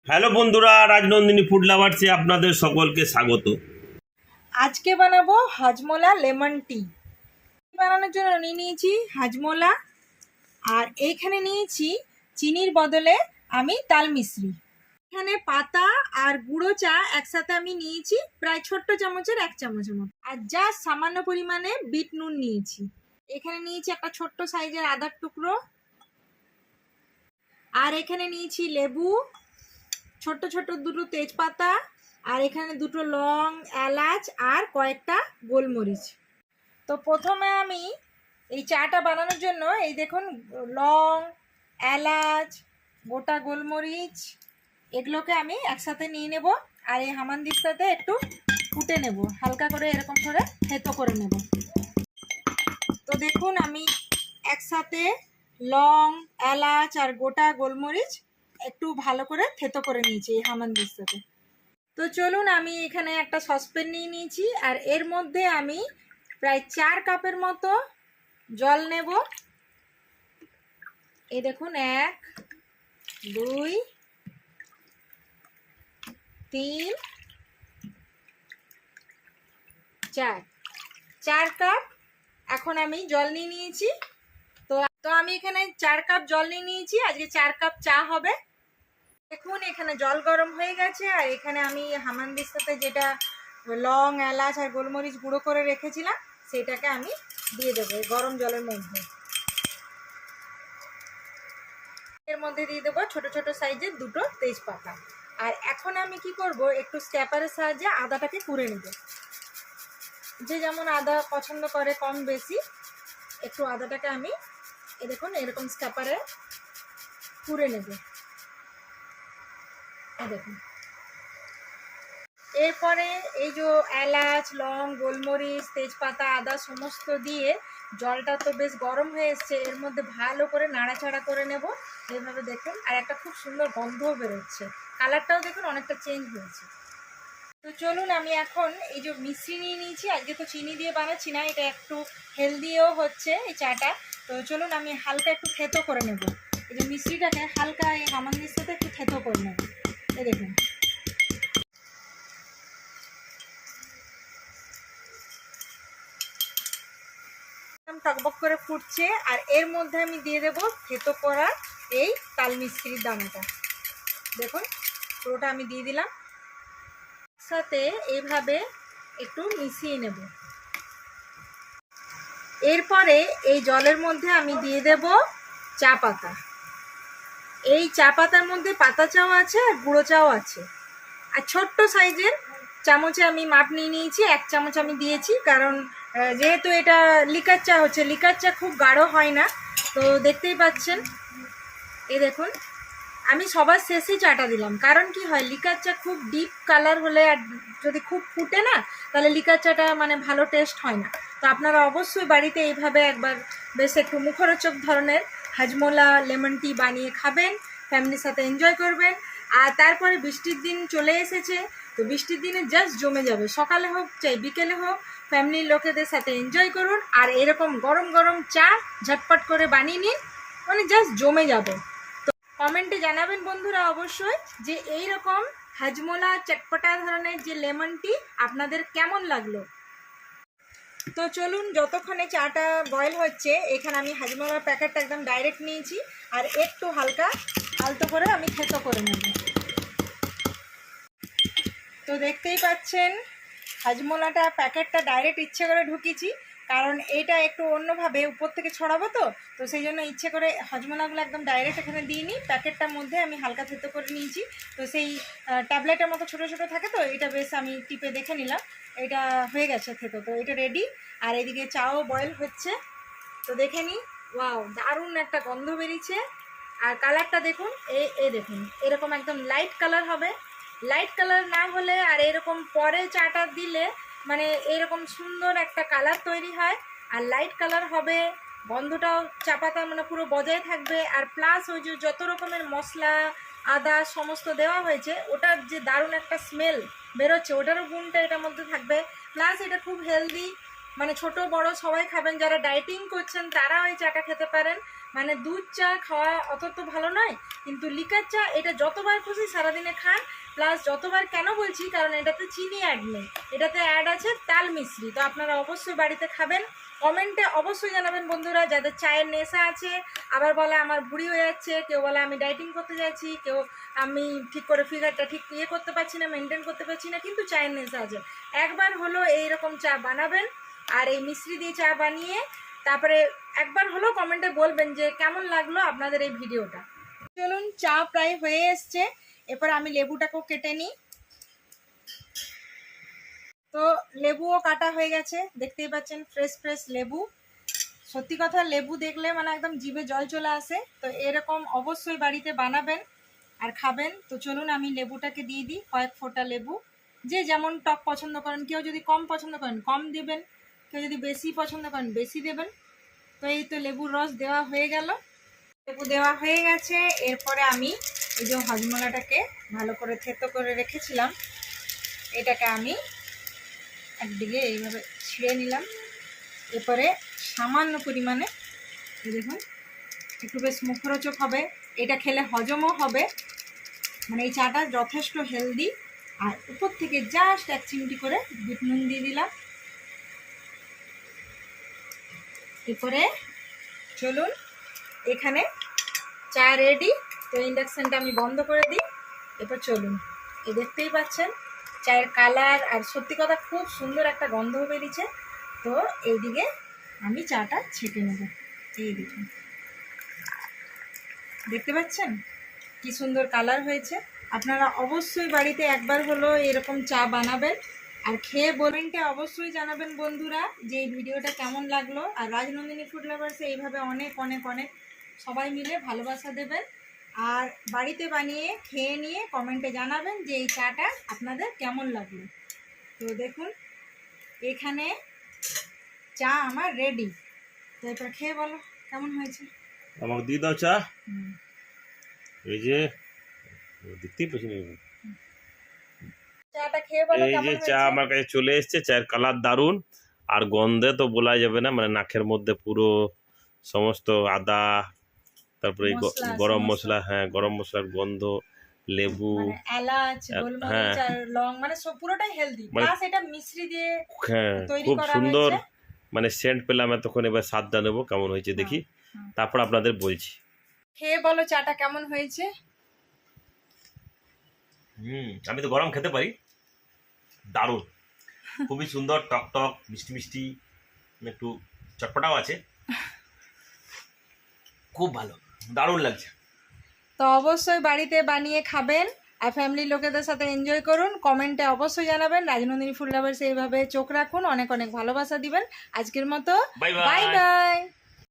Hello বন্ধুরা, Rajnandini food লাভার্সে আপনাদের সকলকে স্বাগত। আজকে বানাবো হাজমোলা লেমন টি। বানানোর জন্য নিয়ে নিয়েছি হাজমোলা, আর এইখানে নিয়েছি চিনির বদলে আমি তাল মিশ্রি। এখানে পাতা আর গুঁড়ো চা একসাথে আমি নিয়েছি প্রায় ছোট্ট চামচের 1 চামচের মতো, আর যা সামান্য পরিমাণে বিট নুন নিয়েছি। এখানে নিয়েছি একটা ছোট্ট সাইজের আদার টুকরো, আর এখানে নিয়েছি লেবু, ছোট্ট ছোট্ট দুটো তেজপাতা, আর এখানে দুটো লং, এলাচ আর কয়েকটা গোলমরিচ। তো প্রথমে আমি এই চাটা বানানোর জন্য এই দেখুন লং, এলাচ, গোটা গোলমরিচ এগুলোকে আমি একসাথে নিয়ে নেব, আর এই হামানদিস্তাতে একটু ফুটে নেব, হালকা করে এরকম করে থেতো করে নেব। তো দেখুন আমি একসাথে লং, এলাচ আর গোটা গোলমরিচ একটু ভালো করে থেতো করে নিয়েছি এই হামানদিস্তাতে। তো চলুন, আমি এখানে একটা সসপ্যান নিয়ে নিয়েছি, আর এর মধ্যে আমি প্রায় 4 কাপের মতো জল নেব। এই দেখুন 1, 2, 3, 4 কাপ এখন আমি জল নিয়ে নিয়েছি। তো আমি এখানে 4 কাপ জল নিয়ে নিয়েছি, আজকে 4 কাপ চা হবে। দেখুন এখানে জল গরম হয়ে গেছে, আর এখানে আমি হামানদিস্তাতে যেটা লং, এলাচ আর গোলমরিচ গুঁড়ো করে রেখেছিলাম সেটাকে আমি দিয়ে দেবো এই গরম জলের মধ্যে। এর মধ্যে দিয়ে দেবো ছোট ছোট সাইজের দুটো তেজপাতা। আর এখন আমি কি করব, একটু স্ক্যাপারের সাহায্যে আদাটাকে কুড়ে নেব। যে যেমন আদা পছন্দ করে কম বেশি, একটু আদাটাকে আমি দেখুন এরকম স্ক্যাপারে কুড়ে নেব। দেখুন এরপরে এই যে এলাচ, লং, গোলমরিচ, তেজপাতা, আদা সমস্ত দিয়ে জলটা তো বেশ গরম হয়ে এসছে, এর মধ্যে ভালো করে নাড়াচাড়া করে নেব এইভাবে দেখুন। আর একটা খুব সুন্দর গন্ধও বেরোচ্ছে, কালারটাও দেখুন অনেকটা চেঞ্জ হয়েছে। তো চলুন, আমি এখন এই যে মিশ্রি নিয়ে নিয়েছি, আজকে তো চিনি দিয়ে বানাচ্ছি না, এটা একটু হেলদিও হচ্ছে এই চাটা। তো চলুন আমি হালকা একটু থেতো করে নেব, এই যে মিশ্রিটাকে হালকা এই হামানদিস্তাতে একটু থেতো করে নেব। এই দেখুন টকবক করে ফুটছে, আর এর মধ্যে আমি দিয়ে দেব থেতো করা এই তাল মিশ্রির দানাটা। দেখুন পুরোটা আমি দিয়ে দিলাম, সাথে এইভাবে একটু মিশিয়ে নেব। এরপরে এই জলের মধ্যে আমি দিয়ে দেব চা পাতা। এই চা পাতার মধ্যে পাতা চাও আছে আর গুঁড়ো চাও আছে, আর ছোট্ট সাইজের চামচে আমি মাপ নিয়ে নিয়েছি, 1 চামচ আমি দিয়েছি, কারণ যেহেতু এটা লিকার চা হচ্ছে, লিকার চা খুব গাঢ় হয় না। তো দেখতেই পাচ্ছেন এই দেখুন আমি সবার শেষে চাটা দিলাম, কারণ কি হয় লিকার চা খুব ডিপ কালার হলে আর যদি খুব ফুটে না, তাহলে লিকার চাটা মানে ভালো টেস্ট হয় না। তো আপনারা অবশ্যই বাড়িতে এইভাবে একবার বেশ একটু মুখরোচক ধরনের হাজমোলা লেমন টি বানিয়ে খাবেন, ফ্যামিলির সাথে এনজয় করবেন। আর তারপরে বৃষ্টির দিন চলে এসেছে, তো বৃষ্টির দিনে জাস্ট জমে যাবে, সকালে হোক চাই বিকেলে হোক, ফ্যামিলির লোকেদের সাথে এনজয় করুন। আর এরকম গরম গরম চা ঝটপট করে বানিয়ে নিন, মানে জাস্ট জমে যাবে। কমেন্টে জানাবেন বন্ধুরা অবশ্যই যে এই রকম হাজমোলা চটপটা ধরনের যে লেমন টি আপনাদের কেমন লাগলো। তো চলুন, যতক্ষণে চাটা বয়েল হচ্ছে এখানে আমি হাজমোলার প্যাকেটটা একদম ডাইরেক্ট নিয়েছি, আর একটু হালকা আলতো করে আমি থেতো করে নেব। তো দেখতেই পাচ্ছেন হাজমোলাটা প্যাকেটটা ডাইরেক্ট ইচ্ছে করে ঢুকিয়েছি, কারণ এইটা একটু অন্যভাবে উপর থেকে ছড়াবো, তো সেই জন্য ইচ্ছে করে হজমোলাগুলো একদম ডাইরেক্ট এখানে দিয়ে নিই। প্যাকেটটার মধ্যে আমি হালকা থেতো করে নিয়েছি, তো সেই ট্যাবলেটের মতো ছোটো ছোটো থাকে, তো এটা বেশ আমি টিপে দেখে নিলাম এটা হয়ে গেছে থেতো, তো এটা রেডি। আর এদিকে চাও বয়েল হচ্ছে, তো দেখে নিই। ওয়াও, দারুণ একটা গন্ধ বেরিয়েছে, আর কালারটা দেখুন, এই দেখুন এরকম একদম লাইট কালার হবে। লাইট কালার না হলে আর এরকম পরে চাটা দিলে মানে এরকম সুন্দর একটা কালার তৈরি হয়, আর লাইট কালার হবে, গন্ধটাও চা পাতা মানে পুরো বজায় থাকবে। আর প্লাস ওই যে যত রকমের মশলা, আদা সমস্ত দেওয়া হয়েছে, ওটার যে দারুণ একটা স্মেল বেরোচ্ছে, ওটারও গুণটা এটার মধ্যে থাকবে। প্লাস এটা খুব হেলদি, মানে ছোট বড় সবাই খাবেন, যারা ডায়েটিং করছেন তারা ওই চাটা খেতে পারেন। মানে দুধ চা খাওয়া অত তো ভালো নয়, কিন্তু লিকার চা এটা যতবার খুশি সারাদিনে খান। প্লাস যতবার কেন বলছি, কারণ এটাতে চিনি অ্যাড নেই, এটাতে অ্যাড আছে তাল মিশ্রি। তো আপনারা অবশ্যই বাড়িতে খাবেন। কমেন্টে অবশ্যই জানাবেন বন্ধুরা, যাদের চায়ের নেশা আছে, আবার বলে আমার বুড়ি হয়ে যাচ্ছে, কেউ বলে আমি ডায়েটিং করতে যাচ্ছি, কেউ আমি ঠিক করে ফিগারটা ঠিক করতে পারছি না, মেনটেন করতে পারছি না, কিন্তু চায়ের নেশা আছে। একবার হলো এইরকম চা বানাবেন, আর এই মিশ্রি দিয়ে চা বানিয়ে তারপরে একবার হলো কমেন্টে বলবেন যে কেমন লাগলো আপনাদের এই ভিডিওটা। চলুন, চা প্রায় হয়ে এসছে, এরপর আমি লেবুটাকেও কেটে নিই। তো লেবুও কাটা হয়ে গেছে, দেখতেই পাচ্ছেন ফ্রেশ ফ্রেশ লেবু। সত্যি কথা, লেবু দেখলে মানে একদম জিভে জল চলে আসে। তো এরকম অবশ্যই বাড়িতে বানাবেন আর খাবেন। তো চলুন আমি লেবুটাকে দিয়ে দিই, কয়েক ফোঁটা লেবু। যে যেমন টক পছন্দ করেন, কেউ যদি কম পছন্দ করেন কম দেবেন, কেউ যদি বেশি পছন্দ করেন বেশি দেবেন। তো এই তো লেবুর রস দেওয়া হয়ে গেল, লেবু দেওয়া হয়ে গেছে। এরপরে আমি এই যে হজমলাটাকে ভালো করে থেতো করে রেখেছিলাম, এটাকে আমি একদিকে এইভাবে ছিঁড়ে নিলাম। এরপরে সামান্য পরিমাণে দেখুন, একটু বেশ মুখরোচক হবে, এটা খেলে হজমও হবে। মানে এই চাটা যথেষ্ট হেলদি। আর উপর থেকে জাস্ট 1 চিমটি করে বিট নুন দিয়ে দিলাম। এরপরে চলুন, এখানে চা রেডি। তো ইন্ডাকশানটা আমি বন্ধ করে দিই। এরপর চলুন, এই দেখতেই পাচ্ছেন চায়ের কালার, আর সত্যি কথা খুব সুন্দর একটা গন্ধ বেরিয়েছে। তো এইদিকে আমি চাটা ছেঁকে নেব। এই দেখুন, দেখতে পাচ্ছেন কি সুন্দর কালার হয়েছে। আপনারা অবশ্যই বাড়িতে একবার হলো এরকম চা বানাবেন আর খেয়ে কমেন্টে অবশ্যই জানাবেন বন্ধুরা যে এই ভিডিওটা কেমন লাগলো। আর রাজনন্দিনী ফুড লাভার্সে এইভাবে অনেক অনেক অনেক সবাই মিলে ভালোবাসা দেবেন, আর বাড়িতে বানিয়ে খেয়ে নিয়ে কমেন্টে জানাবেন যে এই চাটা আপনাদের কেমন লাগলো। তো দেখুন, এখানে চা আমার রেডি। তো এরপর খেয়ে বলো কেমন হয়েছে। আমাকে দিয়ে দাও চা। এই যে দেখতেই পাচ্ছি না, চাটা খেয়ে বলো এই কেমন যে হয়েছে। চা আমার কাছে চলে এসছে। চায়ের কালার দারুণ, আর গন্ধে তো বলা যাবে না। মানে নাকের মধ্যে পুরো সমস্ত আদা, তারপরে এই মশলা, গরম সমস্ত। মশলা, হ্যাঁ গরম মশলার গন্ধ, লেবু, মানে এলাচ, গোলমরিচ হ্যাঁ আর লং, মানে সব পুরোটাই হেলদি। মানে প্লাস এটা মিশ্রি দিয়ে হ্যাঁ তৈরি খুব করা সুন্দর। হয়েছে। মানে সেন্ট পেলাম এতক্ষণ, এবার স্বাদটা নেবো কেমন হয়েছে দেখি, তারপর আপনাদের বলছি। খেয়ে বলো চাটা কেমন হয়েছে। আমি তো গরম খেতে পারি, দারুণ, খুবই সুন্দর, টক টক মিষ্টি মিষ্টি, একটু চটপটাও আছে, খুব ভালো, দারুণ লাগছে। তো অবশ্যই বাড়িতে বানিয়ে খাবেন আর ফ্যামিলির লোকেদের সাথে এনজয় করুন। কমেন্টে অবশ্যই জানাবেন। রাজনন্দিনী ফুড লাভার্স এইভাবে চোখ রাখুন, অনেক অনেক ভালোবাসা দিবেন। আজকের মতো বাই বাই বাই। বাই।